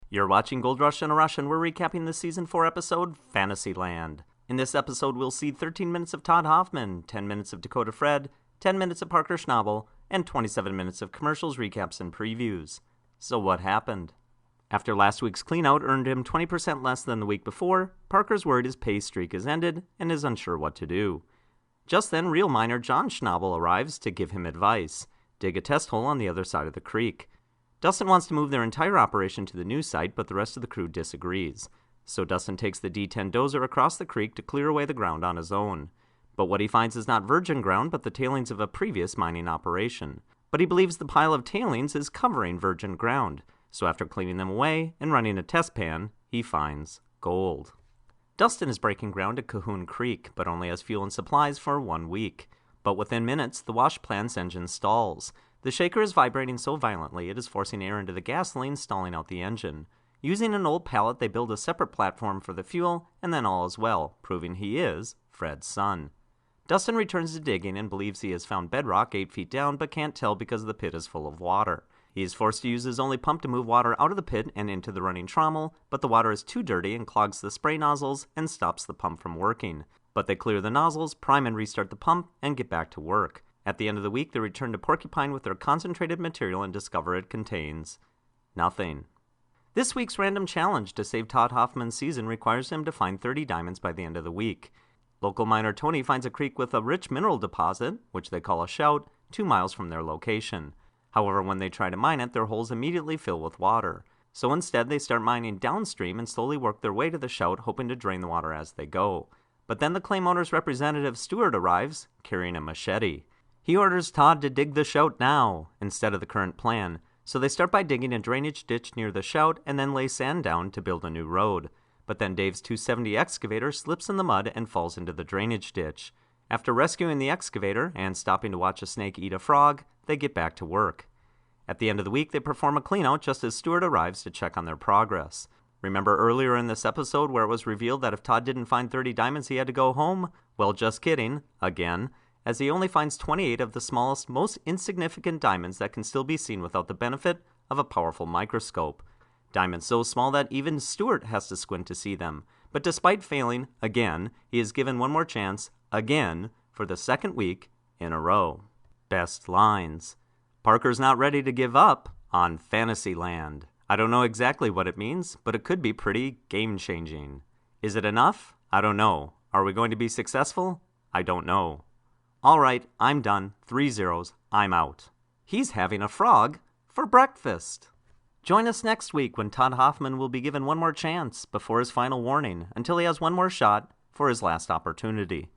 You're watching Gold Rush and a Rush, and we're recapping the Season 4 episode, Fantasyland. In this episode, we'll see 13 minutes of Todd HOFFMAN, 10 minutes of Dakota Fred, 10 minutes of Parker Schnabel, and 27 minutes of commercials, recaps, and previews. So what happened? After last week's cleanout earned him 20% less than the week before, Parker's worried his pay streak is ended and is unsure what to do. Just then, real miner John Schnabel arrives to give him advice. Dig a test hole on the other side of the creek. Dustin wants to move their entire operation to the new site, but the rest of the crew disagrees. So Dustin takes the D10 dozer across the creek to clear away the ground on his own. But what he finds is not virgin ground, but the tailings of a previous mining operation. But he believes the pile of tailings is covering virgin ground. So after cleaning them away and running a test pan, he finds gold. Dustin is breaking ground at Cahoon Creek, but only has fuel and supplies for 1 week. But within minutes, the wash plant's engine stalls. The shaker is vibrating so violently it is forcing air into the gasoline, stalling out the engine. Using an old pallet, they build a separate platform for the fuel, and then all is well, proving he is Fred's son. Dustin returns to digging and believes he has found bedrock 8 feet down, but can't tell because the pit is full of water. He is forced to use his only pump to move water out of the pit and into the running trommel, but the water is too dirty and clogs the spray nozzles and stops the pump from working. But they clear the nozzles, prime and restart the pump, and get back to work. At the end of the week, they return to Porcupine with their concentrated material and discover it contains nothing. This week's random challenge to save Todd HOFFMAN's season requires him to find 30 diamonds by the end of the week. Local miner Tony finds a creek with a rich mineral deposit, which they call a shout, 2 miles from their location. However, when they try to mine it, their holes immediately fill with water. So instead, they start mining downstream and slowly work their way to the shout, hoping to drain the water as they go. But then the claim owner's representative, Stewart, arrives, carrying a machete. He orders Todd to dig the shout now, instead of the current plan, so they start by digging a drainage ditch near the shout and then lay sand down to build a new road. But then Dave's 270 excavator slips in the mud and falls into the drainage ditch. After rescuing the excavator and stopping to watch a snake eat a frog, they get back to work. At the end of the week, they perform a cleanout just as Stewart arrives to check on their progress. Remember earlier in this episode where it was revealed that if Todd didn't find 30 diamonds, he had to go home? Well, just kidding, again, as he only finds 28 of the smallest, most insignificant diamonds that can still be seen without the benefit of a powerful microscope. Diamonds so small that even Stewart has to squint to see them. But despite failing, again, he is given one more chance, again, for the second week in a row. Best lines. Parker's not ready to give up on Fantasyland. I don't know exactly what it means, but it could be pretty game-changing. Is it enough? I don't know. Are we going to be successful? I don't know. All right, I'm done. 3 zeros. I'm out. He's having a frog for breakfast. Join us next week when Todd HOFFMAN will be given one more chance before his final warning until he has one more shot for his last opportunity.